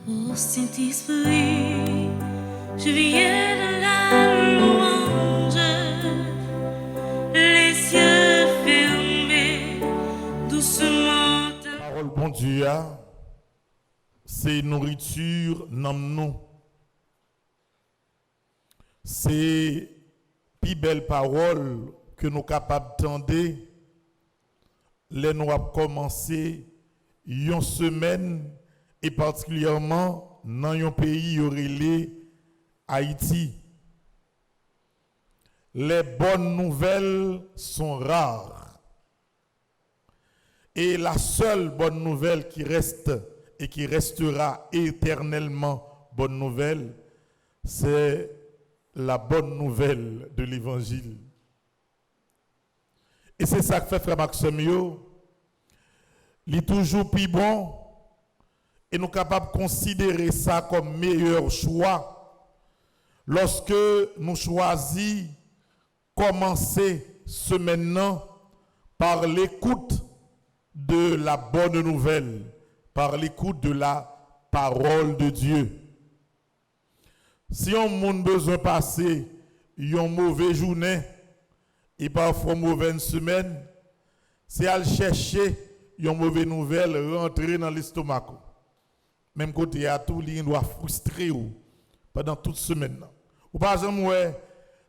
Ô Saint-Esprit, je viens de la louange, les yeux fermés, doucement. La parole bon Dieu, c'est nourriture dans nous. C'est plus belle parole que nous sommes capables d'entendre. Les nous avons commencé une semaine et particulièrement dans un pays relé Haïti. Les bonnes nouvelles sont rares. Et la seule bonne nouvelle qui reste et qui restera éternellement bonne nouvelle, c'est la bonne nouvelle de l'évangile. Et c'est ça que fait Frère Maxime, il est toujours plus bon et nous sommes capables de considérer ça comme meilleur choix lorsque nous choisissons commencer ce maintenant par l'écoute de la bonne nouvelle, par l'écoute de la parole de Dieu. Si on a besoin de passer une mauvaise journée et parfois une mauvaise semaine, c'est à chercher une mauvaise nouvelle rentrer dans l'estomac. Même côté à tout, il doit frustrer pendant toute semaine. Ou par exemple,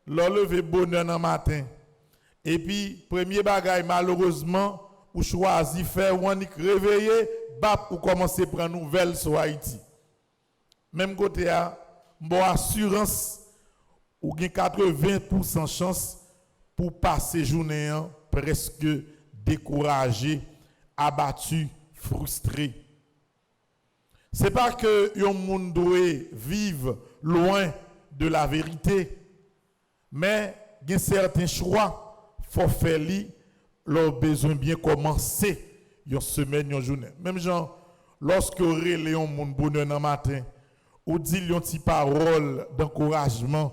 lever bonheur dans le matin. Et puis, premier bagage, malheureusement, ou choisi faire, ou réveiller, ou commencer à prendre nouvelle sur Haïti. Même côté à bon assurance, ou gain 80% chance pour passer journée presque découragé, abattu, frustré. C'est pas que yon moun doit vivre loin de la vérité, mais il y a certains choix faut faire li, leur besoin bien commencer une semaine, une journée. Même genre lorsque relé yon moun bonheur dans matin, ou dit yon ti parole d'encouragement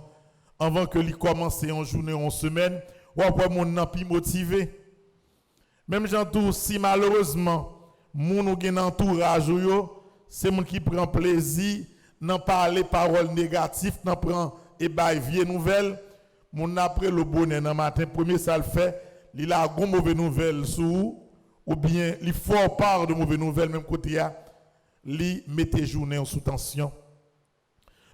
avant que li commence une journée, une semaine, ou après moun nan pi motivé. Même genre tout si malheureusement moun ou gen entourage yo, c'est moun qui prend plaisir dans parler paroles négatives, dans prend et bay vie nouvelle, moun après le bonheur dans matin, premier ça le fait, il a une mauvaise nouvelle sous ou bien il faut part de mauvaise nouvelle même côté a, li mette journée sous tension.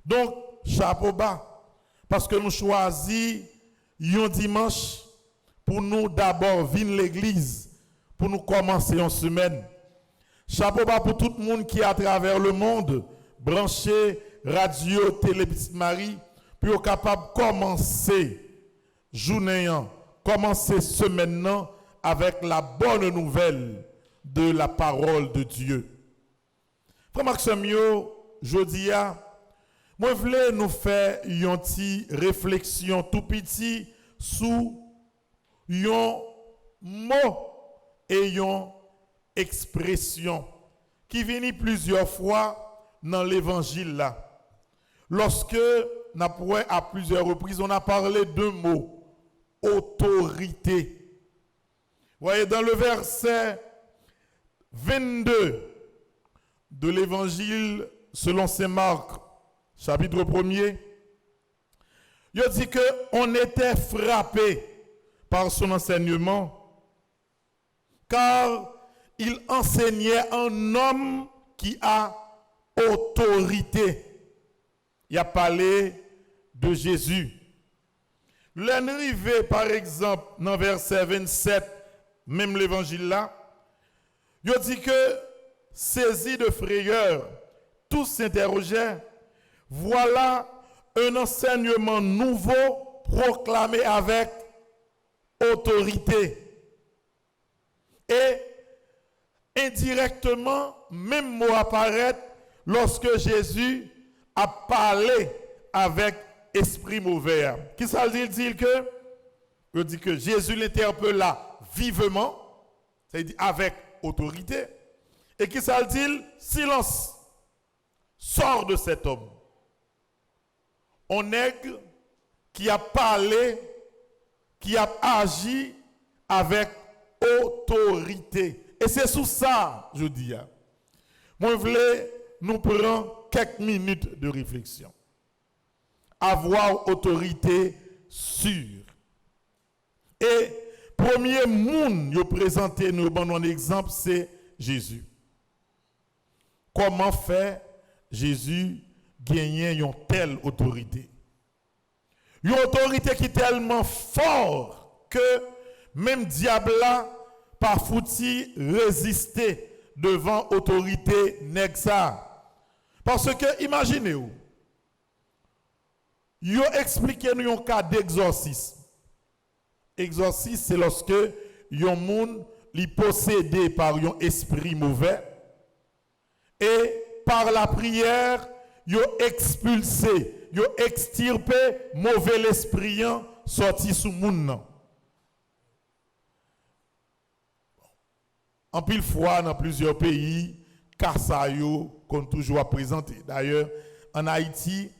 Donc chapeau bas parce que nous choisissons un dimanche pour nous d'abord venir l'église pour nous commencer une semaine. Chapeau bas pour tout le monde qui est à travers le monde, branché, radio, télé, Petite Marie, pour être capable de commencer journée, commencer semaine avec la bonne nouvelle de la parole de Dieu. Frère Maxime, je dis, moi, je voulais nous faire une petite réflexion tout petit sur un mot et une expression qui vient plusieurs fois dans l'évangile là. Lorsque à plusieurs reprises on a parlé d'un mot, autorité. Vous voyez dans le verset 22 de l'évangile selon saint Marc, chapitre 1er, il dit qu'on était frappé par son enseignement car il enseignait un homme qui a autorité. Il a parlé de Jésus. L'arrivée, par exemple, dans verset 27, même l'évangile là, il dit que, saisi de frayeur, tous s'interrogeaient. Voilà un enseignement nouveau proclamé avec autorité. Et indirectement, même mot apparaît lorsque Jésus a parlé avec esprit mauvais. Qui ça dit que? Il dit que Jésus l'interpella vivement, c'est-à-dire avec autorité. Et qui ça dit? Silence, sors de cet homme. Un nègre qui a parlé, qui a agi avec autorité. Et c'est sous ça, je dis. Moi, je voulais nous prendre quelques minutes de réflexion. Avoir autorité sûre. Et premier monde yo présenté nous bon un exemple c'est Jésus. Comment fait Jésus gagner une telle autorité? Une autorité qui est tellement forte que même diable là pas fouti résister devant autorité nexa. Parce que imaginez-vous, yo expliqué nous un cas d'exorcisme. Exorcisme c'est lorsque yon monde li possédé par un esprit mauvais et par la prière yo expulsé, yo extirpé mauvais esprit sorti sous moun nan. En pile fois dans plusieurs pays, kasa yo qu'on toujours présenté. D'ailleurs, en Haïti,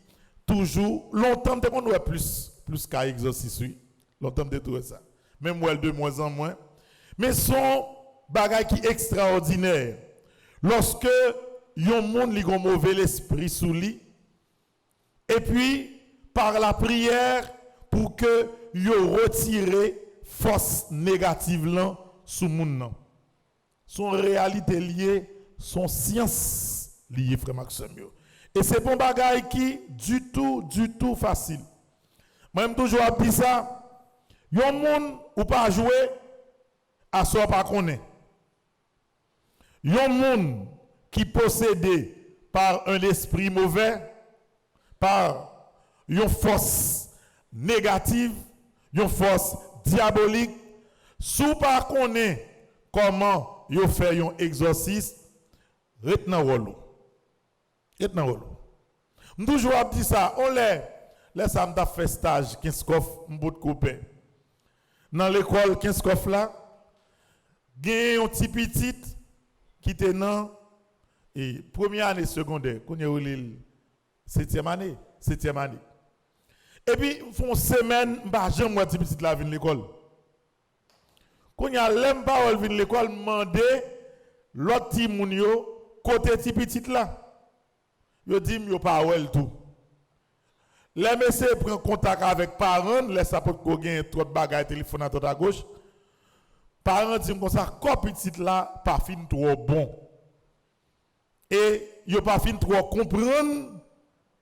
toujours longtemps de monde ouais plus qu'à exorcisme, oui. Longtemps de tout ça. Même moi de moins en moins. Mais son bagay qui extraordinaire. Lorsque yon monde li gon mauvais l'esprit sous lui et puis par la prière pour que yo retire force négative là sous moun nan. Son réalité liée, son science liée, frère Maxime. Et c'est bon bagay qui du tout facile. Moi-même toujours dit ça. Yon moun ou pas jouer, à soi pas connaît. Yon moun qui possédé par un esprit mauvais, par une force négative, une force diabolique, sous pas connaît comment yo fait un exorcisme, retenant rolo. Retenant rolo. Toujours dit ça, on laisse ça m'ta fait stage 15 coffres m'bout de coupé. Dans l'école 15 coffres là, gen un petit qui était dans et première année secondaire, qu'on est 7e année. Et puis font semaine m'pa jamais moi petit la vinn l'école. Quand y a l'aime pas vinn l'école demander l'autre petit moun yo côté petit là. Yo dit yo pas wel tout. Les messieurs prennent contact avec parents, les sapot ko gen trop de bagages téléphone à droite à gauche. Parents disent comme ça, quand petit là pas fin trop bon. Et yo pas fin trop comprendre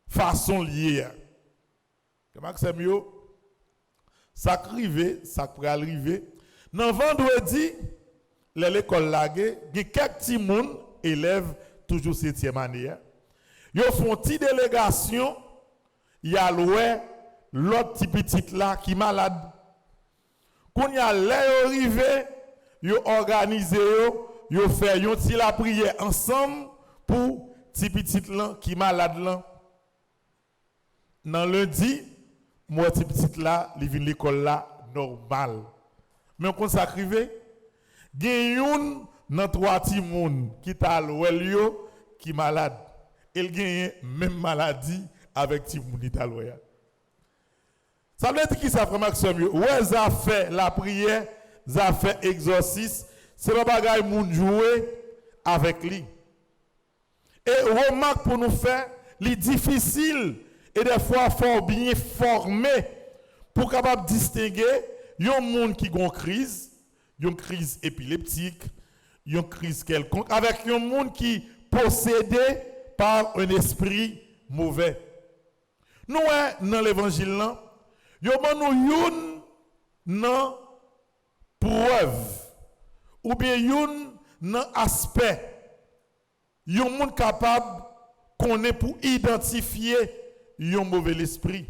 façon liée. Comment c'est mieux? Ça arrive, ça pourrait arriver. Dans vendredi, l'école lagué, il y a quelques petits moun élèves toujours 7e année. Ils font une petite délégation, il y a l'autre petit là qui est malade. Quand il y a l'arrivée, ils organisent, ils font la prière ensemble pour petit là qui est malade là. Dans lundi, moi petit là, il vient l'école là normal. Mais quand ça arrive, il y a dans 3 petits moun qui t'a l'ouelio qui est malade. Il gagne même maladie avec petit moun qui t'a l'ouelio. Ça veut dire qui ça frère Maxime? Ouais, ça fait la prière, ça fait exorcisme, c'est pas bagaille moun jouer avec lui. Et remarque pour nous faire, c'est difficile et des fois faut bien former pour capable distinguer yon moun qui gon crise, yon crise épileptique, yon crise quelconque avec yon moun qui possédé par un esprit mauvais. Nous dans l'évangile là, yon nous yon nan preuve ou bien yon nan aspect yon moun capable connaît pour identifier yon mauvais esprit.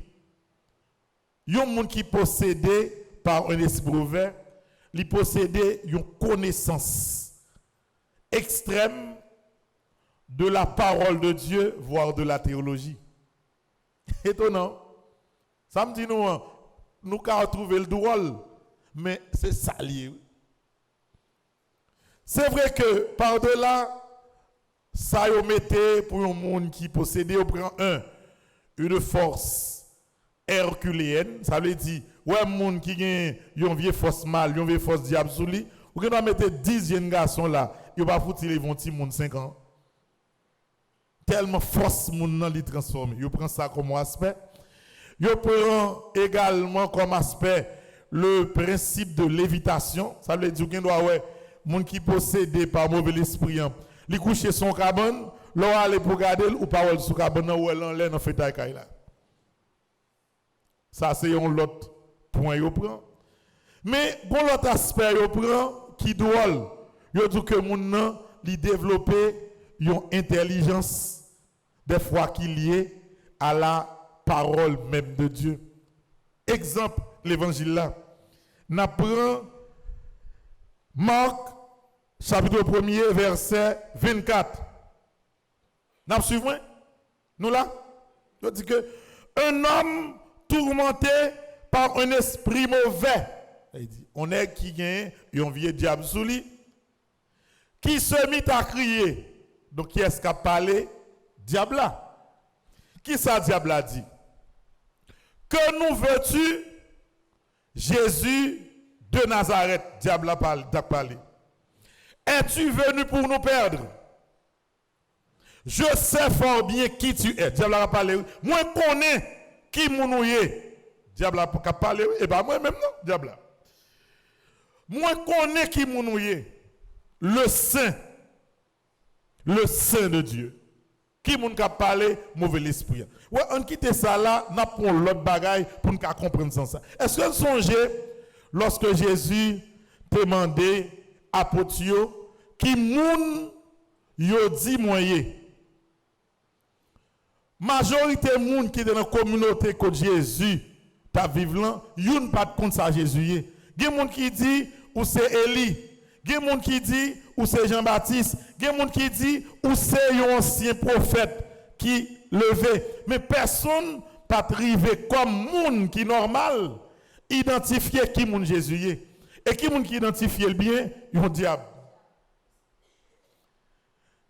Yon moun qui possédé par un esprit mauvais, li possédait une connaissance extrême de la parole de Dieu, voire de la théologie. Étonnant. Ça me dit nous avons trouvé le drôle, mais c'est ça lié. C'est vrai que par-delà, ça y mettait pour un monde qui possédait au prend une force herculéenne, ça veut dire ouais monde qui gagne une vieille force mal, une vieille force diable sous lui, ou que nous mettre 10 jeunes garçons là, il va foutre les vont petit monde 5 ans. tellement force moun nan li transformer. Yo prend ça comme aspect. Yo prend également comme aspect le principe de lévitation. Ça veut dire qu'il doit ouais moun qui possédé par mauvais esprit, li coucher son cabane, l'on aller pour garder ou parole sous cabane ou elle en l'air dans fait taille là. Ça c'est un autre point yo prend. Mais bon l'autre aspect yo prend qui drôle. Yo dit que moun nan li développer une intelligence des fois qui liée à la parole même de Dieu. Exemple, l'évangile là. N'a prend Marc chapitre 1er verset 24. N'a suivre nous là. Il dit que un homme tourmenté par un esprit mauvais. Il dit on est qui gagne un vieux diable sous lui qui se mit à crier. Donc, qui est-ce qui a parlé? Diable là. Qui ça, diable a dit? Que nous veux-tu, Jésus de Nazareth? Diable a parlé. Es-tu venu pour nous perdre? Je sais fort bien qui tu es. Diable a parlé. Moi, je connais qui nous est. Diable a parlé. Et bien, moi-même, non, diable. Moi, je connais qui nous est. Le Saint de Dieu. Qui moun ka parler mauvais esprit. Ouais, on quitte ça là, n'a pour l'autre bagaille pour nous comprendre ça. Est-ce que vous songez lorsque Jésus demandait à Potio qui moun yo dit moyen. Majorité moun qui dans la communauté que Jésus t'a vivre là, yon pas de compte ça Jésus. Gen moun qui dit ou c'est Élie. Il y a des gens qui disent ou c'est Jean-Baptiste, il y a des gens qui disent ou c'est un ancien prophète qui levait. Mais personne pas arrivé comme monde qui normal identifier qui moun Jésus est. Et qui moun qui identifie le bien, un diable.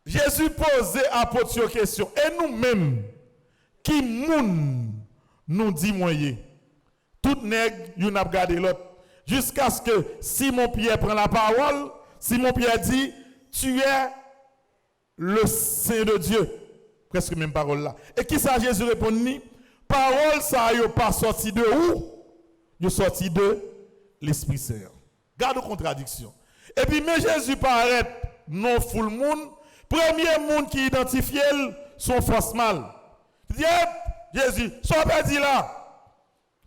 Jésus posait à Potio question. Et nous-mêmes, qui moun nous dit moyen? Tout nègre, yon a regardé l'autre. Jusqu'à ce que Simon-Pierre prend la parole, Simon-Pierre dit, tu es le Saint de Dieu. Presque même parole là. Et qui ça Jésus répondit? Parole ça n'est pas sorti de où? Il est sorti de l'Esprit Saint. Garde contradiction. Et puis, mais Jésus paraît non full monde. Premier monde qui identifie son force mal. Il dit, Jésus, ça pas dit là.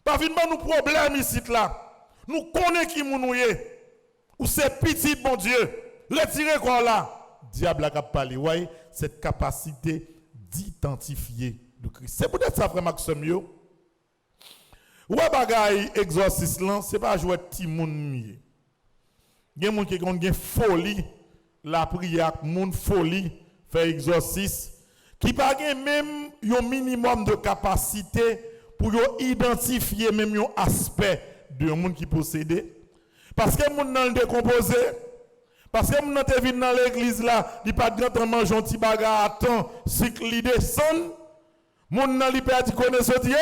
Pas finalement nous problème ici là. Nous connaissons qui nous est. Ou c'est petit bon Dieu. Retirez quoi là. Diable a parlé. Ouais, cette capacité d'identifier le Christ. C'est peut-être ça frère Maxime yo. Ouais bagay exorcisme là, c'est pas jouer petit monde mieux. Il y a des gens qui ont une folie la prière, moun folie faire exorcisme qui pas même un minimum de capacité pour identifier même un aspect de monde qui possède. Parce que moun nan décomposé, parce que moun nan te vinn dans l'église là, il pas grand manger un petit bagarre à temps, si li descend, moun nan li perdu connaissance dit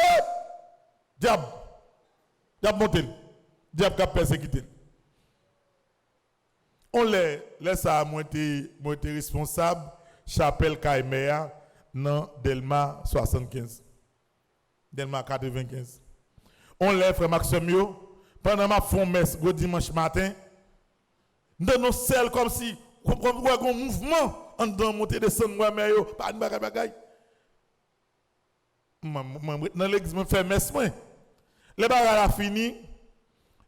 diable monter. Diable cap persécuter. On laisse à moi été responsable chapelle Kaimea dans Delma 75. Delma 95. On lève frère Maxime pendant ma fond messe go dimanche matin dans nos selles comme si un mouvement en dedans monter descendre moi mais yo pas de bagay. Dans l'église me fait messe moi. Les bagay a fini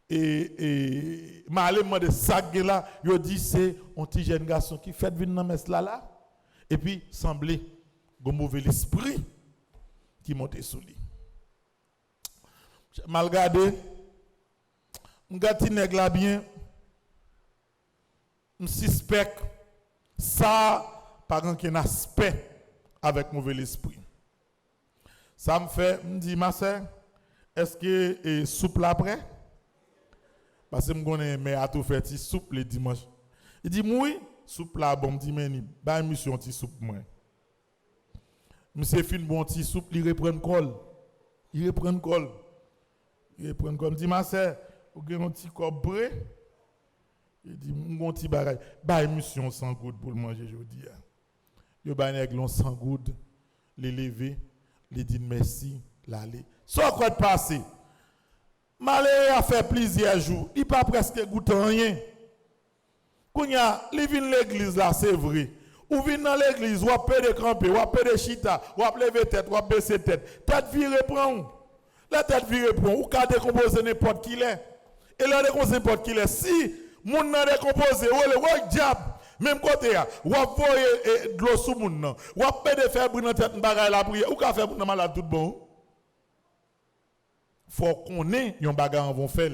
et m'aller demander ça là, yo dit c'est un petit jeune garçon qui fait venir dans messe là et puis semblait un mauvais esprit qui montait sous lui. Mal regardé, m'gati nèg la bien, m'suspect ça par un aspect avec mauvais esprit. Ça me fait, me dit ma sœur, est-ce que soupe là après? Parce que je connais mais à tout faire soupe le dimanche. Il dit oui, soupe là bon, me dit mais ba mission ti soupe moi. Monsieur fin bon ti soupe, il reprend col. Il reprend col. Me dit ma sœur, ou gen un petit corps bré. Il dit mon petit bagage, ba mission sans goutte pour le manger aujourd'hui. Yo ba nèg l'on sans goud, les lever, les dire merci, l'aller. Soit quoi de passer. Malé a fait plusieurs jours, il pas presque goûté rien. Kounya, li vin l'église là, c'est vrai. Ou vin dans l'église, ou apé de camper, ou apé de chita, ou apé lever tête, ou apé baisser tête. Tête virée prend. La tête virée prend, ou ka décomposer n'importe qui l'est. Et là décomposer n'importe qui l'est. Si moun nan décomposer, ou le diable, même côté là, ou voyer de l'eau sous moun nan, ou apé de faire brûler tête bagay la prière, ou ka faire moun malade tout bon. Faut qu'on ait yon bagay en vont faire.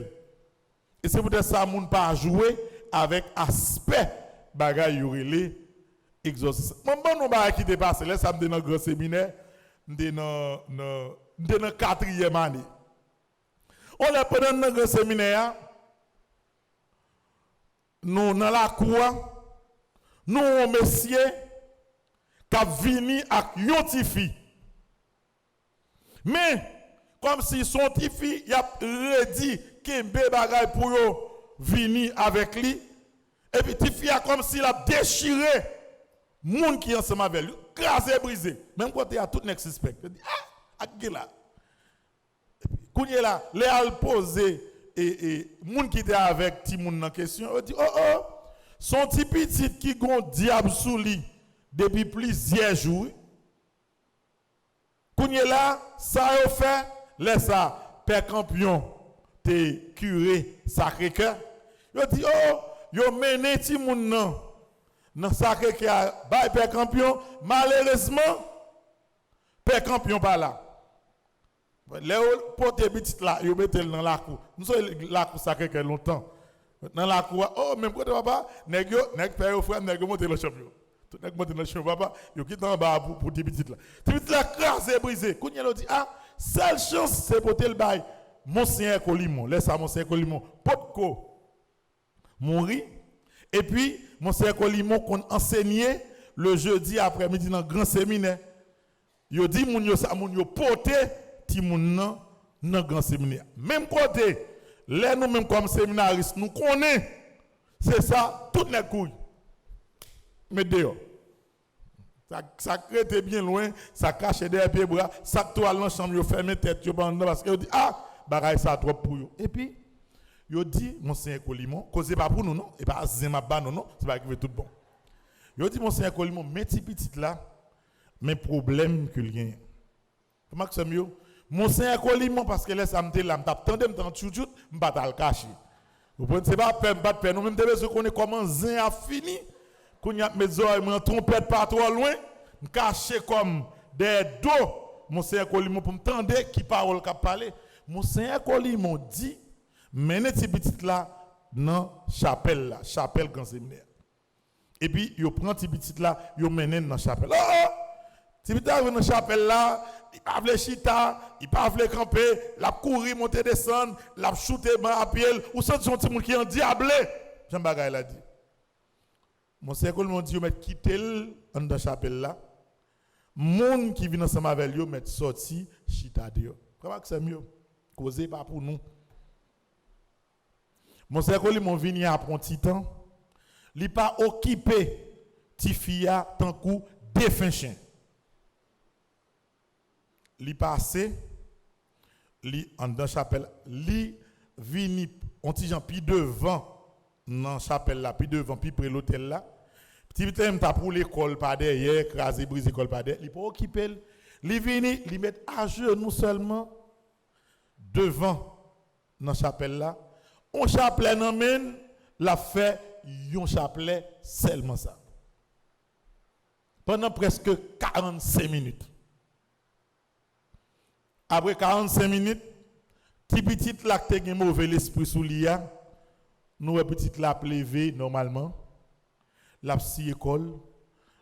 Et c'est peut-être ça moun pas jouer avec aspect bagay yorele exorcisme. Mon bon nous bagay qui dépasse là ça me dans grand séminaire, dans 4e année. On est pendant dans grand séminaire nous dans la cour nous un monsieur qui vini avec yon ti fille. Mais comme si son petit fille y a redit kembe bagay pour yo vini avec lui et puis petit fille a comme s'il a déchiré moun qui ensemble avec lui, crasé brisé. Même côté a tout nek suspect. Il dit ah là. Kounye là, les al poser et moun qui était avec ti moun en question, il dit oh son petit petit qui gon diable sous lui depuis plusieurs jours. Kounye là, ça a fait laisse ça père campion te curé Sacré-Cœur. Yo dit oh yo mené ti moun nan Sacré-Cœur bay père campion malheureusement père campion pas là. Les pote petit là yo mettel dans la cour. Nous sommes la cour Sacré-Cœur longtemps. Dans la cour oh même côté papa nèg père frère nèg monter le champion. Tout nèg monter le champion papa yo quitte en bas pour ti petit là. Ti petit là crasé brisé. Kounya lo dit ah seule chance c'est pour le bail Monseigneur Colimon, laisse à Monseigneur Colimon, potko mourir. Et puis, Monseigneur Colimon qu'on enseignait le jeudi après-midi dans le grand séminaire. Il dit, moun yo sa moun yo pote, ti moun nan dans grand séminaire. Même côté, là nous même comme séminaristes, nous connaissons, c'est ça, toutes les couilles. Mais dehors. Ça crée bien loin, ça cache derrière pieds bras, ça toile dans chambre, yo ferme tête, yo parce que yo dit ah bagaille ça trop pour yo. Et puis yo dit Monseigneur Colimon, cause pas pour nous non, et pas zema ba non, c'est pas qui veut tout bon. Yo dit Monseigneur Colimon, mes petite là, mes problèmes que lien. Comment que c'est mieux? Monseigneur Colimon parce que là ça me là, m'attendais m'tend chouchout, m'pa ta le cacher. Vous prenez c'est pas peur, nous même besoin connaître comment zin a fini. Quand y a mes oreilles, me trompette pas trop loin, me cacher comme des dos, Monseigneur Colimon pour me tendre qui parole qu'a parlé. Monseigneur Colimon dit menez ti petit là dans chapelle là, chapelle grand séminaire. Et puis yo prend ti petit là, yo menez dans chapelle. Oh! Ti petit arrive dans chapelle là, il pas vle chita, il pas vle camper, la courir monter descendre, la shooter ban à pied, ou sent son petit monde qui en diablé. Jean Bagay l'a dit. Monseigneur Colimon dit yo mettre quitter dans la chapelle là. Moun qui vient ensemble avec yo mettre sorti chita dehors. Comment que c'est mieux? Causer pas pour nous. Monseigneur Colimon vient après un petit temps. Il pas occupé ti fia tant coup défunt chien. Il passé li en dans chapelle, li vini on ti jan pi devant dans chapelle là, puis devant, puis près l'hôtel là. Petit temps t'a pour l'école par derrière, écrasé, brisé l'école par derrière, il pas occupé, il vini, il met à genoux seulement devant dans chapelle là. On chapelet n'amène, l'a fait yon chapelet seulement ça. Pendant presque 45 minutes. Après 45 minutes, petit là qui a mauvais l'esprit sous l'IA, nous petite la levé normalement, la psy école,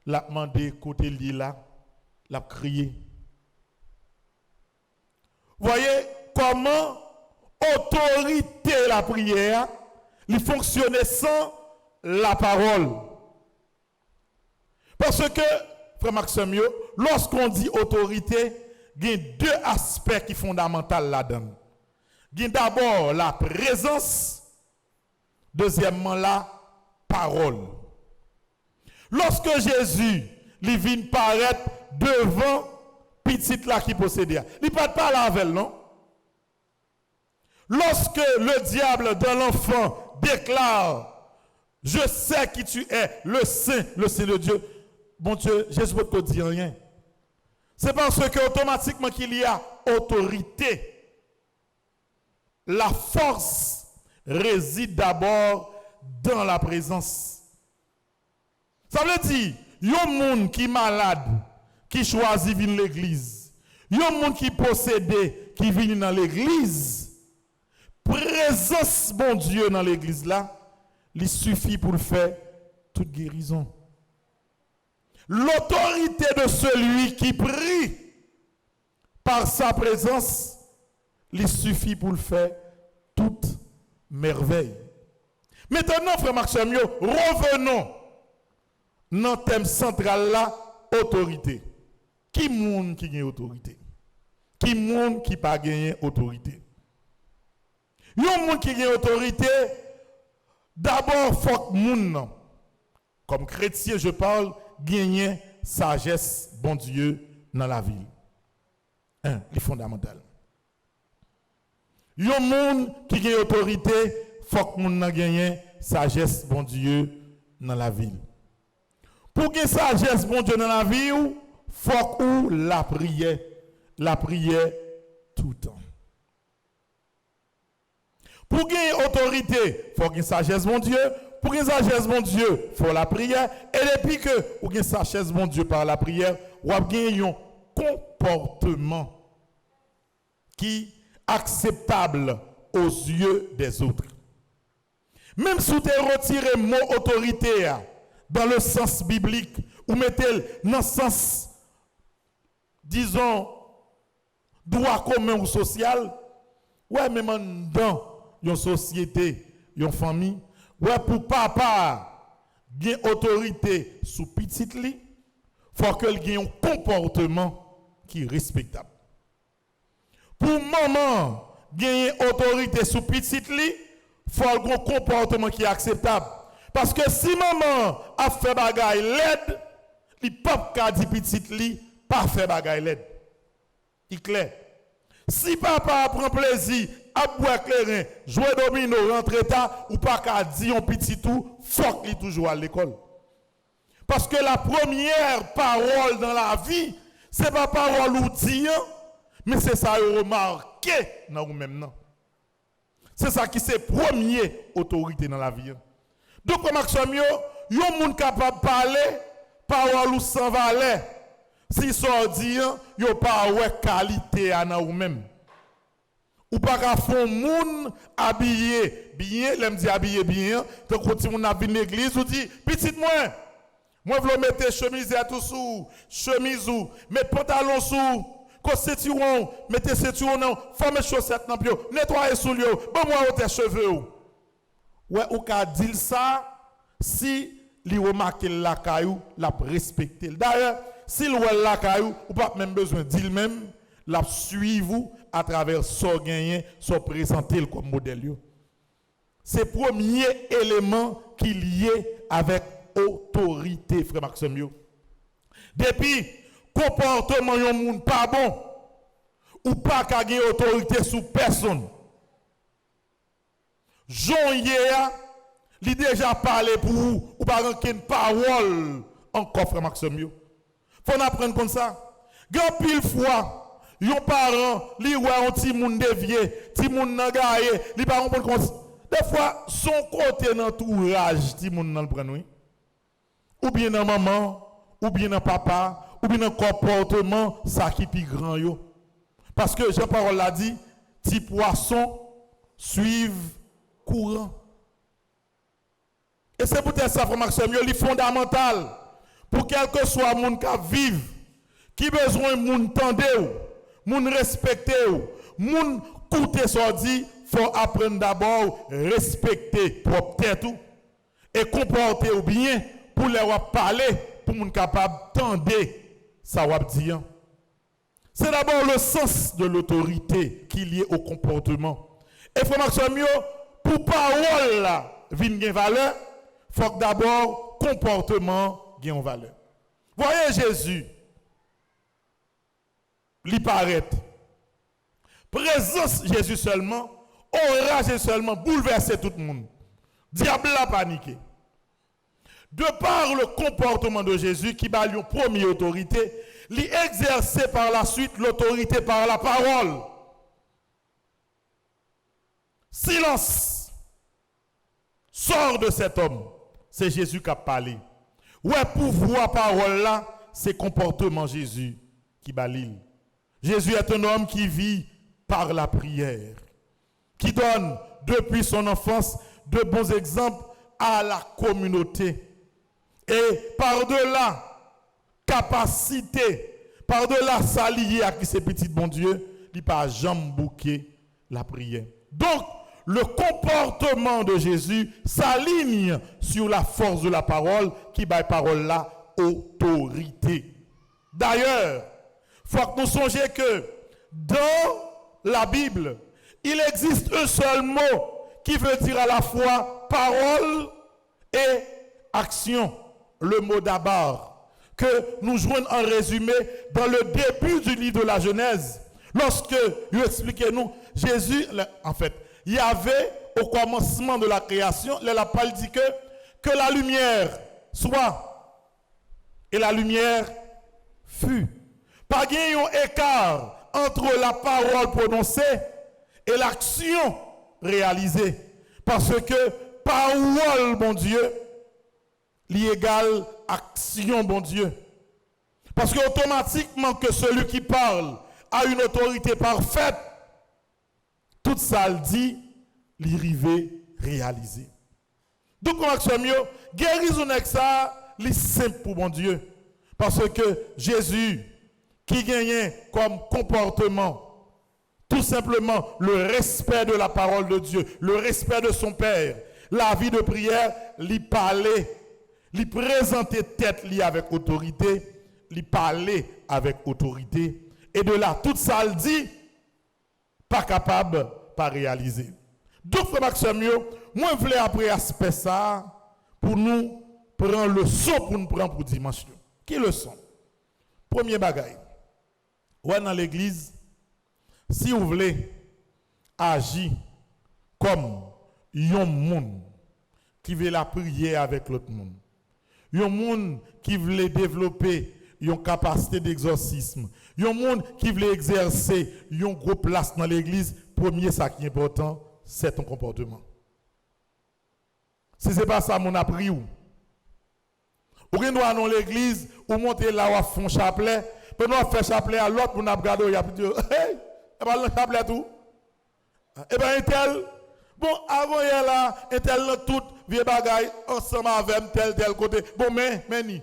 la demandé côté li là, la crié. Voyez comment autorité la prière, il fonctionnait sans la parole. Parce que frère Maxime, lorsqu'on dit autorité, il y a deux aspects qui sont fondamentaux là-dedans. Il y a d'abord la présence. Deuxièmement, la parole. Lorsque Jésus il vient paraître devant petit là qui possédait. Il ne parle pas avec non? Lorsque le diable dans l'enfant déclare, je sais qui tu es, le Saint de Dieu, bon Dieu, Jésus ne peut te dire rien. C'est parce que automatiquement qu'il y a autorité. La force réside d'abord dans la présence. Ça veut dire, il y a un monde qui est malade, qui choisit venir à l'église. Il y a un monde qui est possédé, qui vient dans l'église. Présence, bon Dieu, dans l'église là, il suffit pour le faire toute guérison. L'autorité de celui qui prie par sa présence, il suffit pour le faire toute merveille. Maintenant, frère Maxime, revenons dans le thème central là, autorité. Qui monde qui gagne autorité? Qui monde qui pas gagné autorité? Yon monde qui gagne autorité, d'abord faut que monde, comme chrétien je parle, gagner sagesse, bon Dieu, dans la vie. Un, les fondamentales. Yon monde qui gagne autorité, faut que monde gagne sagesse, bon Dieu, dans la vie. Pour gagner sagesse, bon Dieu, dans la vie, faut que la prière tout le temps. Pour gagner autorité, il faut gagner sagesse, mon Dieu. Pour gagner sagesse, mon Dieu, il faut la prière. Et depuis que vous gagnez sagesse, mon Dieu, par la prière, vous avez un comportement qui est acceptable aux yeux des autres. Même si vous retirez le mot autorité dans le sens biblique, ou mettez dans le sens, disons, droit commun ou social, ouais, même dans une société, une famille, ouais, pour papa, gain autorité sous petite li, faut qu'elle ait un comportement qui est respectable. Pour maman, gagner autorité sous petite li, faut qu'elle ait un comportement qui est acceptable. Parce que si maman a fait bagaille l'aide, il pas qu'à dire petite li, pas fait bagaille l'aide. Il est clair. Si papa prend plaisir à boire clairin, jouer domino, rentrer tard, ou pas qu'à dire un petit tout, faut qu'il toujours à l'école. Parce que la première parole dans la vie, c'est pas parole ou dire, mais c'est ça remarqué dans vous-même. C'est ça qui c'est première autorité dans la vie. Donc, Maxime, il y a un monde capable de parler, parole ou sans valeur. Si ça dit, il n'y a pas de qualité dans vous-même. Ou pas qu'à fond moun habillé bien, l'aime dit habillé bien, donc quand on a vu l'église, on dit petite moi je veux mettre chemise à tout sous, chemise ou mettre pantalon sous, constitution, mettez ceinture non, forme chaussettes non pio, nettoyer sous lieu, bon moi tes cheveux. Ouais, ou ka dire ça si li remarque la caillou, la respecter. D'ailleurs, si le la caillou, ou pas même besoin dire même, la suivre à travers son gagné, son présenté comme modèle. C'est le premier élément qui est lié avec autorité, frère Maxime. Depuis, comportement yon moun pas bon, ou pas qu'à gagner autorité sur personne. Jean hier, il déjà parlé pour vous, ou pas une parole encore, frère Maxime. Faut apprendre comme ça. Grand pile fois, yon parent, li wè un ti moun dévié, ti moun nan gaye, li pa comprendre comme des fois son côté dans entourage ti moun nan prend oui. Ou bien dans maman, ou bien dans papa, ou bien dans comportement ça qui pi grand yo. Parce que Jean-Paul l'a dit, ti poisson suivent courant. Et c'est peut-être ça frère Maxime, li fondamental pour quel que soit moun qui vive, qui besoin moun tande ou, moun respecter ou, moun coûter so dit, faut apprendre d'abord respecter propre tête ou et comporter ou bien pour les parler pour moun capable tendre ça va dire. C'est d'abord le sens de l'autorité qui est lié au comportement. Et frère Maxime, pour parole là, vin gen valeur, faut que d'abord comportement gen valeur. Voyez Jésus, lui paraît. Présence Jésus seulement, aura Jésus seulement, bouleverser tout le monde. Diable a paniqué. De par le comportement de Jésus qui va lui première autorité, lui exercer par la suite l'autorité par la parole. Silence. Sort de cet homme. C'est Jésus qui a parlé. Ouais, pouvoir parole là, c'est comportement Jésus qui balise. Jésus est un homme qui vit par la prière, qui donne depuis son enfance de bons exemples à la communauté. Et par-delà capacité, par-delà s'allier à qui c'est petit bon Dieu, il n'a pas jamais bouqué la prière. Donc, le comportement de Jésus s'aligne sur la force de la parole qui bat parole là autorité. D'ailleurs, il faut que nous songions que dans la Bible, il existe un seul mot qui veut dire à la fois parole et action. Le mot d'abord, que nous jouons en résumé dans le début du livre de la Genèse. Lorsque il expliquait nous, Jésus, en fait, il y avait au commencement de la création, il n'a pas dit que la lumière soit, et la lumière fut. Pas un écart entre la parole prononcée et l'action réalisée. Parce que parole, bon Dieu, l'égale action, bon Dieu. Parce que automatiquement que celui qui parle a une autorité parfaite, tout ça le dit, l'irivé réalisé. Donc, on action mieux, guérison avec ça, c'est simple pour bon Dieu. Parce que Jésus, qui gagnait comme comportement, tout simplement le respect de la parole de Dieu, le respect de son Père, la vie de prière, lui parler, lui présenter tête lui avec autorité, lui parler avec autorité. Et de là, tout ça le dit, pas capable, pas réaliser. Donc, frère Maxime, moi, je voulais après aspect ça, pour nous prendre le son pour nous prendre pour dimanche. Qui le son? Premier bagaille. Ouais, dans l'église, si vous voulez agir comme un monde qui veut la prière avec l'autre monde, un monde qui veut développer une capacité d'exorcisme, un monde qui veut exercer une grosse place dans l'église, premier, ça qui est important, c'est ton comportement. Si ce n'est pas ça, mon appris où? Ou bien doit dans l'église, ou monter là où font chapelet, pour nous faire chapelet à l'autre, pour nous regarder, il y a plus de hey, et bien le chapelet tout. Et bien, tel, bon, avant hier là, et tel tout, vieux bagaille, ensemble avec tel côté. Bon, mais, ni.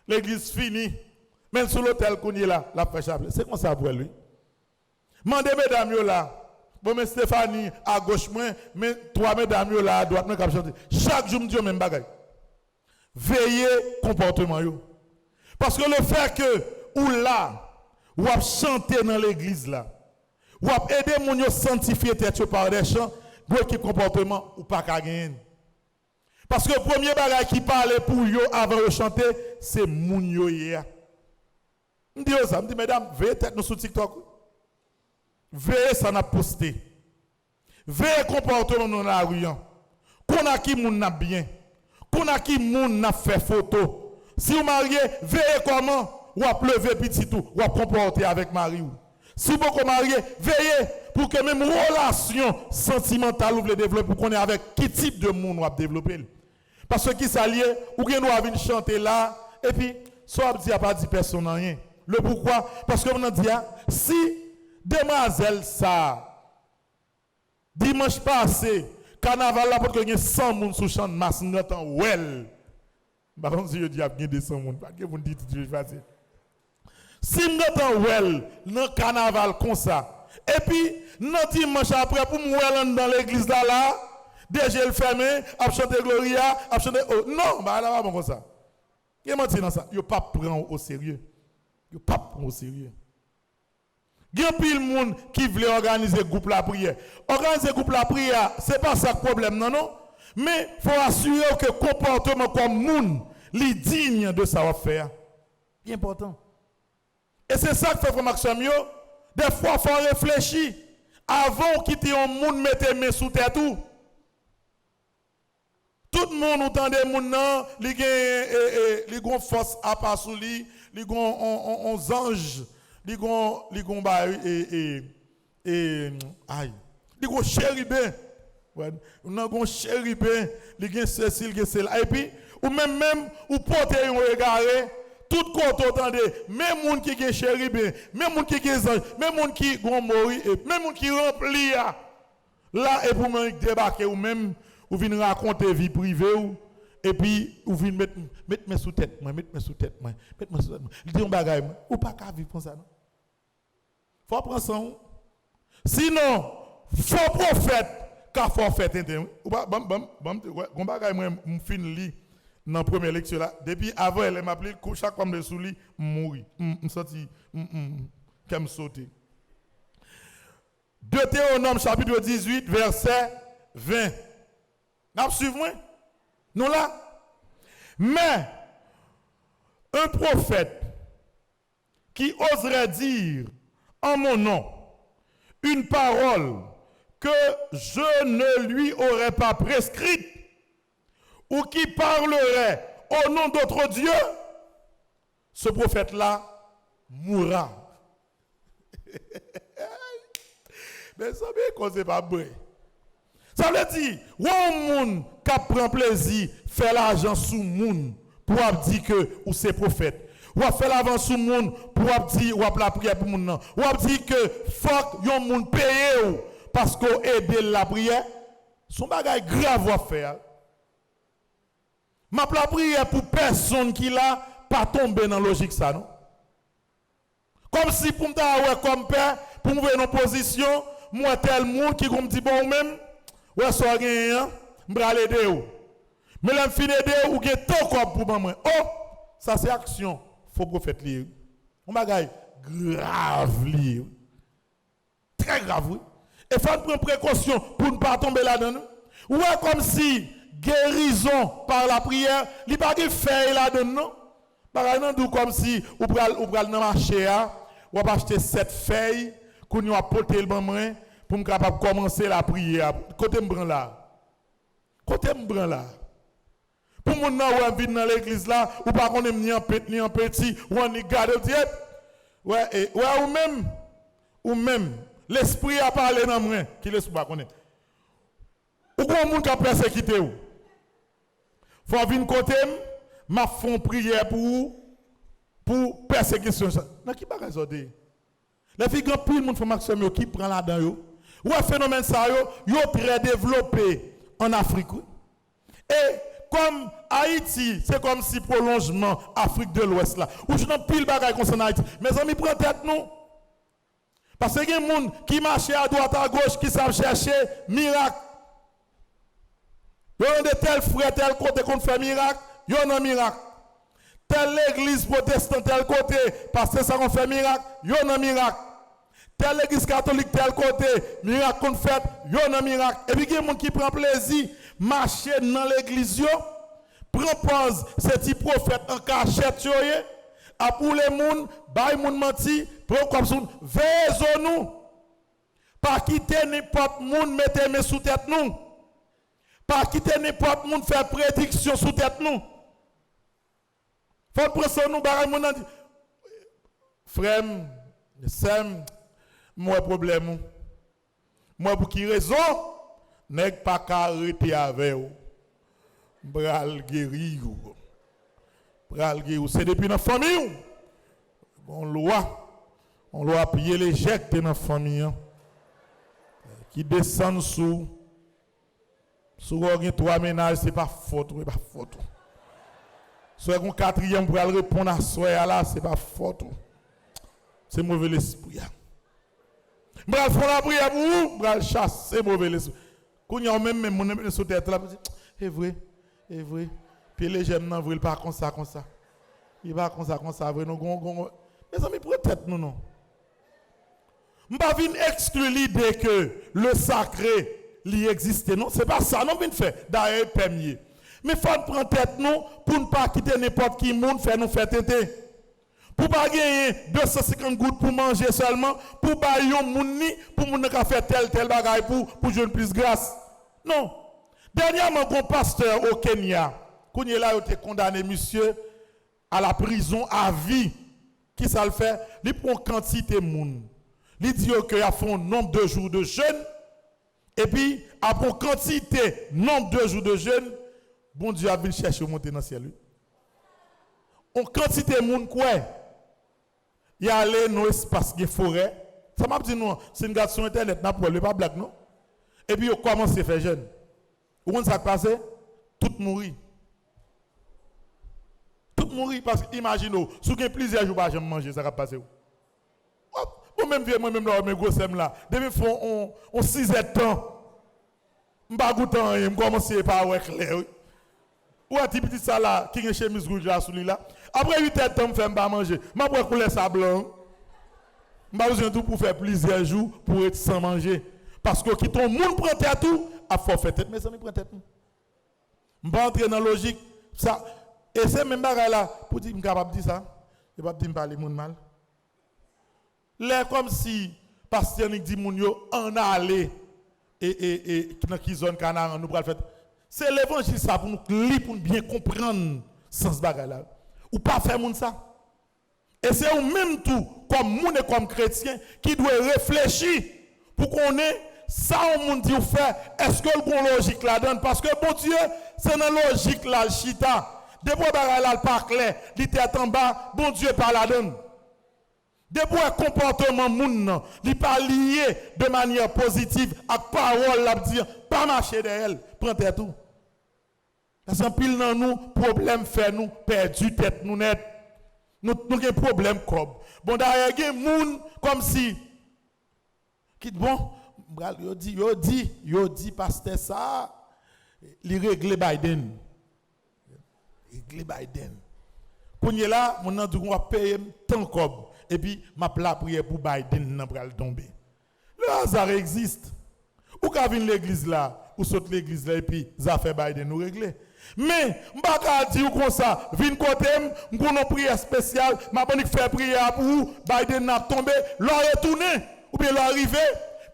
L'église finie. Même sur l'hôtel qu'on est là, la fait chapelet. C'est comme ça pour lui. Mandez mesdames là. Bon, mais Stéphanie à gauche, mais trois mesdames là à droite, nous cap chanter. Chaque jour, me dit même bagaille. Veillez comportement yo. Parce que le fait que ou là, ou a chanter dans l'église là, ou a aider mon yo sanctifier tête par des chants, pour qui comportement ou pas qu'à gagner. Parce que le premier bagage qui parlait pour yo avant de chanter, c'est moun yo hier. Me dit ça, me dit mesdames, veillez tête nous sur TikTok. Veillez ça n'a posté. Veillez comportement dans la rue. Qu'on a qui moun n'a bien. Qu'on a qui moun n'a fait photo. Si vous mariez, veillez comment ou à pleuver petit tout, ou à comporter avec mari. Si vous êtes marié, veillez pour que même relation sentimentale vous voulez développer, pour qu'on ait avec qui type de monde vous va développer. Parce que qui s'allie, ou que nous avons chanter là, et puis, soit vous dites pas 10 personnes rien. Le pourquoi? Parce que vous nous dites, si demoiselle ça, dimanche passé, carnaval là, pour que vous ayez 100 personnes sous champ de masse, nous entendons, well. Par contre, si je dis, il y a 200 personnes, pas que vous dites, je vais faire. Si nous entendons, well, dans le carnaval comme ça, et puis, nous dimanche après, pour nous well dans l'église là, déjà le fermé, à chanter Gloria, à chanter. Oh, non, bah là, pas comme ça. Qui menti dans ça? Il ne pas prendre au sérieux. Il ne pas prendre au sérieux. Il y a pile monde qui veut organiser groupe la prière. Organiser groupe la prière, ce n'est pas ça le problème, non, non. Mais il faut assurer que le comportement comme monde, est digne de savoir faire. Bien important. Et c'est ça que fait frère Maxime yo. Des fois, il faut réfléchir. Avant quitter un monde, mettez mes sous tête tout. Tout le monde entend des gens nan, li gon force à pas sous li, li gon on ange, li gon aïe, li gon chérubin. Ouais, on a gon chérubin, li gen Cécile, gen celle. Et puis ou même ou porter un regard, tout côté entendez, même monde qui gen chérubin, même monde qui gen ange, même monde qui gon mori, même monde qui rempli là et pour me débarquer ou même ou venez raconter vie privée ou et puis ou venez mettre mes sous tête moi mettre mes sous tête moi mettre mes sous tête moi dit un bagage ou pas qu'à vivre comme ça non faut prendre ça sinon faux prophète qu'a forfait ou pas bon bagage moi me fin li dans première lecture là depuis avant elle m'appelé chaque fois me sous lit mourir me senti qu'elle me sauter Deutéronome chapitre 18 verset 20. N'a suivez moi? Nous là. Mais un prophète qui oserait dire en mon nom une parole que je ne lui aurais pas prescrite ou qui parlerait au nom d'autres dieux, ce prophète-là mourra. Mais ça veut dire que pas vrai. Ça veut dire, ou un monde qui prend plaisir, fait l'argent sous monde pour dire que ou c'est prophète. Ou fait l'avant sous monde pour dire ou la prière pour monde. Ou dire que faut yon monde payer parce qu'on aide la prière. Son bagage grave à faire. Ma prière pour personne qui là pas tomber dans logique ça non. Comme si pour me comme père pour me voir en position moi tel monde qui me dit bon même ouais ça gagne m'bral aider ou mais là fin aider ou get ton corps pour maman oh ça c'est action faut prophète lire on bagaille grave lire très grave oui et faut prendre précaution pour ne pas tomber là-dedans ouais comme si guérison par la prière li pas de faire là-dedans non par exemple comme si ou pral dans marché ou va acheter 7 feuilles qu'on y a porter le maman pour me capable commencer la prière côté me là pour mon nan ou vinn dans l'église là ou pas connait ni en petit ou en garde tête ouais ou même l'esprit a parlé dans moi qui l'esprit pas connaît ou grand monde qui a persécuté ou faut venir côté m'a font prière pour persécution ça dans qui bagage ça dit les filles grand pile monde font maximum qui prend là-dedans yo ouais phénomène ça yo très développé en Afrique et comme Haïti c'est comme si prolongement Afrique de l'Ouest là ou je n'en pile bagage concernant Haïti mes amis prend tête nous parce que y a des gens qui marchent à droite à gauche qui savent chercher miracle yo de tel frère tel côté qu'on fait miracle yo non miracle telle église protestante tel côté parce que ça qu'on fait miracle yo non miracle telle église catholique tel côté miracle qu'on fait yo non miracle et puis il y a des gens qui prend plaisir marcher dans l'église yo prend pause ces petits prophètes en cachette yo a pour les monde bay monde menti prend comme ça veillez nous pas quitter n'importe monde mettez mes sous tête nous pas quitter n'importe monde faire prédiction sous tête nous faut prendre ça nous bagay monde frère Sam moi problème moi pour qui raison nèg pas ka arrêter avec ou bral guéri ou c'est depuis dans famille on loi payer les jecte dans famille qui descend sous trois ménages c'est pas faute soit un quatrième pour répondre à soi là c'est pas faute c'est mauvais l'esprit bral font la prière pour vous bral chasser mauvais l'esprit quand y a même mon sur tête là c'est vrai puis les jeunes n'en veulent pas comme ça il va comme ça vrai non mes amis pour tête non m'pas vinn exclure l'idée que le sacré li existe non c'est pas ça non vinn faire d'ailleurs permis mais faut prendre tête non pour ne pas quitter n'importe qui monde faire nous faire tenter Pour pas gagner 250 gouttes pour manger seulement, pour pas yon moun ni, pour moun ka faire tel bagay pour jouer plus grâce. Non. Dernièrement, un pasteur au Kenya, quand il a été condamné, monsieur, à la prison à vie. Qui ça le fait? Il prend quantité de moun. Il dit qu'il a fait un nombre de jours de jeûne. Et puis, après quantité, nombre de jours de jeûne, bon Dieu a venu chercher monter dans le ciel. On quantité de monde quoi? Il y a allé dans l'espace de forêt. Ça m'a dit non, c'est une garde sur internet, n'a pas blague non. Et puis il commence à faire jeûne. Vous voyez ça qui passe? Tout mourir. Tout mourir parce que imaginez, si vous avez plusieurs jours pas manger, ça va passer. Moi-même, moi-même, là, mes gros sèmes là, depuis font on 6 heures de temps, je ne sais pas goûter, je commence par avoir clair. Ou un petit ça là, qui est chemise rouge là, sous lui là. Après 8 heures de temps, je ne fais pas manger. Je vais couler ça blanc. Je vais besoin tout pour faire plusieurs jours pour être sans manger. Parce que qui ton monde prend tête tout, à forfait tête, mais ça me prend tête. Je vais entrer dans la logique. Ça, et c'est même bagarre là, pour dire que je suis capable de dire ça, je ne vais pas dire parler monde mal. Là, comme si pasteur dit moun yo en aller et dans qui zone canard nous pral faire. C'est l'évangile ça pour nous lire pour bien comprendre sens bagarre là. Ou pas faire moun ça. Et c'est au même tout comme moun et comme chrétien qui doit réfléchir pour qu'on ait ça au monde dit ou faire est-ce que le bon logique là donne parce que bon Dieu c'est dans logique là le chita. Depuis bagarre là pas clair, il tête en bas, bon Dieu par la donne. Depuis un comportement moun il pas lié de manière positive à parole la dire pas marcher derrière elle prends tête tout. Parce que pile dans nous problème fait nous perdu tête nous net. Nous avons problème comme. Bon derrière il y a moun comme si qui bon yo dit pasteur ça il régler Biden. Régler Biden. Pour y là mon nan on va payer tant comme et puis ma pla prière pour Biden n'a pas tomber. Le hasard existe. Ou ka vinn l'église là, ou saute l'église là et puis ça fait Biden nous régler. Mais m'pa dire comme ça, vinn côté m'gon prière spéciale, m'a bonne faire prière pour Biden n'a tomber, l'or retourner ou bien l'or arriver,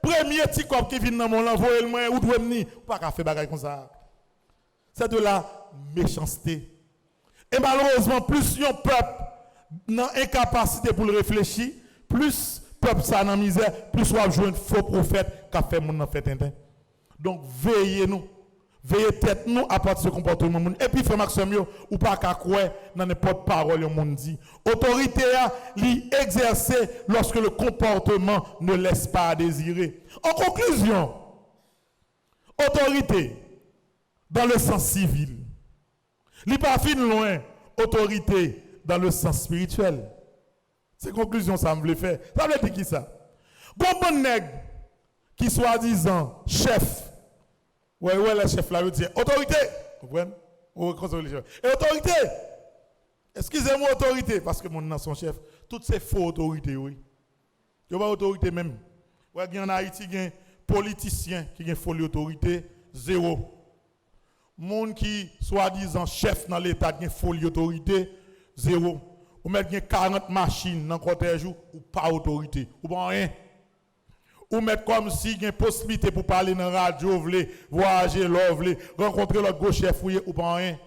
premier petit cop qui vinn dans mon envoyer le moi ou doit venir, pas ka faire bagaille comme ça. C'est de la méchanceté. Et malheureusement plus un peuple dans incapacité pour le réfléchir, plus peuple ça dans misère, plus on va jouer un faux prophète qui a fait mon fait tintin. Donc veillez nous, veillez tête nous à partir de ce comportement. Et puis frère Maxime ou pas qu'à croire dans n'importe parole le monde dit. Autorité a li exercer lorsque le comportement ne laisse pas à désirer. En conclusion, autorité dans le sens civil. Li pas fin loin, autorité dans le sens spirituel. C'est conclusion ça me voulait faire. Ça veut dire qui ça? Bon nègre qui soi-disant chef. Ouais le chef là il dit autorité. Vous comprenez? Et autorité. Excusez-moi autorité parce que mon nom son chef, toutes ces faux autorités oui. Il y a pas autorité même. Ouais en Haïti il y a politicien qui a folie autorité zéro. Monde qui soi-disant chef dans l'état qui a folie autorité zéro. Ou mettre 40 machines dans le cortège ou pas autorité. Ou pas rien. Ou mettre comme si il y a une possibilité pour parler dans la radio, voyager, rencontrer l'autre gros chef ou pas rien.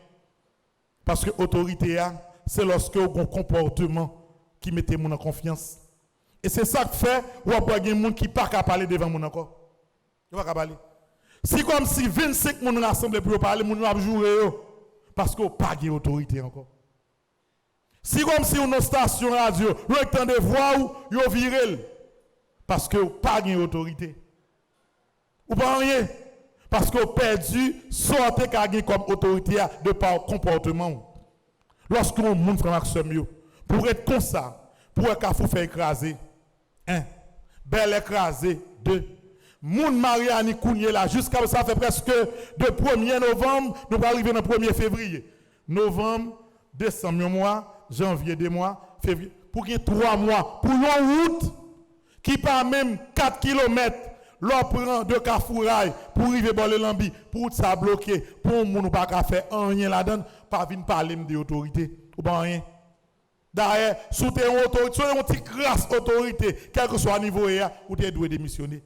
Parce que l'autorité, c'est lorsque vous avez un comportement qui met les gens en confiance. Et c'est ça qui fait ou après il y a des gens qui ne peuvent pas parler devant les gens encore. Ils ne peuvent pas parler. C'est comme si 25 personnes rassemblés pour parler, les gens vont jouer. Parce qu'ils n'ont pas d'autorité encore. C'est comme si on a une station radio, vous entendez voix ou vous virez. Parce que vous n'avez pas d'autorité. Ou pas rien. Parce que vous avez perdu sortez comme autorité de par comportement. Lorsque vous monde frère Maxime pour être comme ça, pour être vous faire écraser. Un, bel écraser. Deux, moun Mariani Kounye là, jusqu'à ça fait presque de 1er novembre, nous allons arriver dans 1er février. Novembre, décembre, un mois. Janvier 2 mois, février, pour qu'il y ait 3 mois, pour une route qui pas même 4 km, l'on prend de Kafouraï pour arriver dans le Lambi, pour ça bloquer, pour ne pas faire rien là-dedans, pas venir parler de l'autorité, ou pas rien. D'ailleurs, sous tes autorités, sous une petite grâce autorité, quel que soit le niveau, ou tu dois démissionner.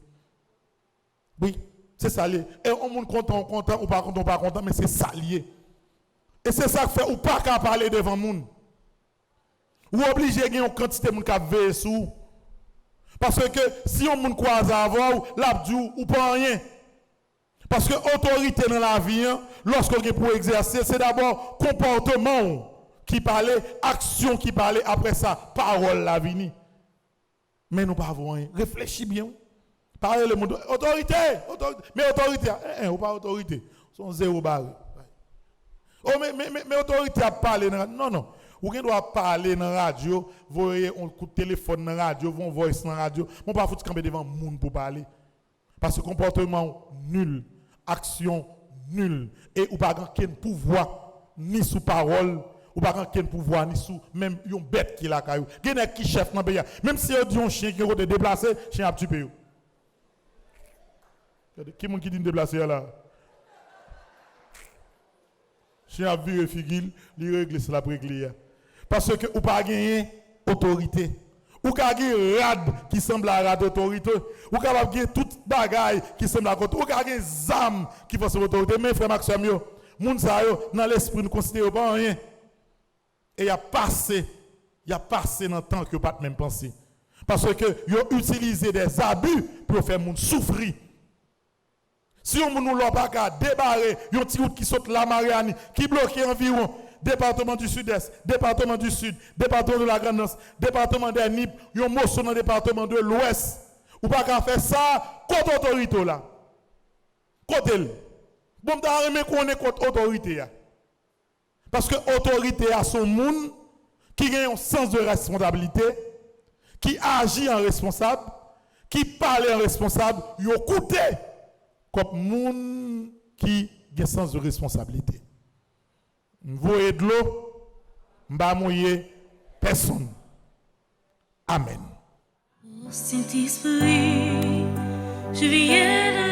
Oui, c'est ça lié. Et on est content, ou pas content, mais c'est ça lié. Et c'est ça qui fait ou pas qu'à parler devant le monde. Ou obligé de gagner une quantité de monde qui veille sous. Parce que si on monde croise avant, l'abdou ou pas rien. Parce que autorité dans la vie, lorsqu'on est pour exercer, c'est d'abord comportement qui parlait, action qui parlait, après ça, parole la vie. Mais nous pas rien. Réfléchis bien. Parlez le monde. Autorité. Mais autorité, ou pas autorité. Sont zéro barre. Oh, mais autorité a parlé. Non. Ou qui doit parler dans la radio, vous voyez un coup de téléphone dans la radio, vous voice dans la radio. On ne peut pas foutre camper devant le monde pour parler. Parce que comportement nul, action nulle. Et ou pas aucun pouvoir, ni sous parole, ou pas aucun pouvoir, ni sous même une bête qui la caillou. Il y a qui chef dans le pays. Même si on dit un chien qui est déplacé, chien a tué. Qui est-ce qui dit déplacé là? Chien a viré figil, il règle cela pour régler. Parce que ou pas gagner autorité. Ou ka gagner rad qui semble à rad autorité. Ou capable gagner toute bagaille qui semble à autorité. Ou ka gagner zam qui pense autorité. Mais frère Maxime yo, moun sa yo dans l'esprit ne considère pas rien. Et il a passé dans le temps que pas même penser. Parce que yo utilisé des abus pour faire moun souffrir. Si on nous l'a pas qu'à débarrer, il y a un petit route qui saute la Mariani, qui bloque environ département du sud-est, département du sud, département de la Grande-Anse, département des Nip, il y a un morceau dans le département de l'ouest. Ou pas qu'à faire ça, contre autorité là. Côté le. Bon, t'as aimé qu'on est contre autorité. Parce que l'autorité a son monde qui a un sens de responsabilité, qui agit en responsable, qui parle en responsable, il a coûté. Comme moun qui a un sens de responsabilité. Vous voyez de l'eau, m'ba mouiller personne. Amen. Saint-Esprit, je viens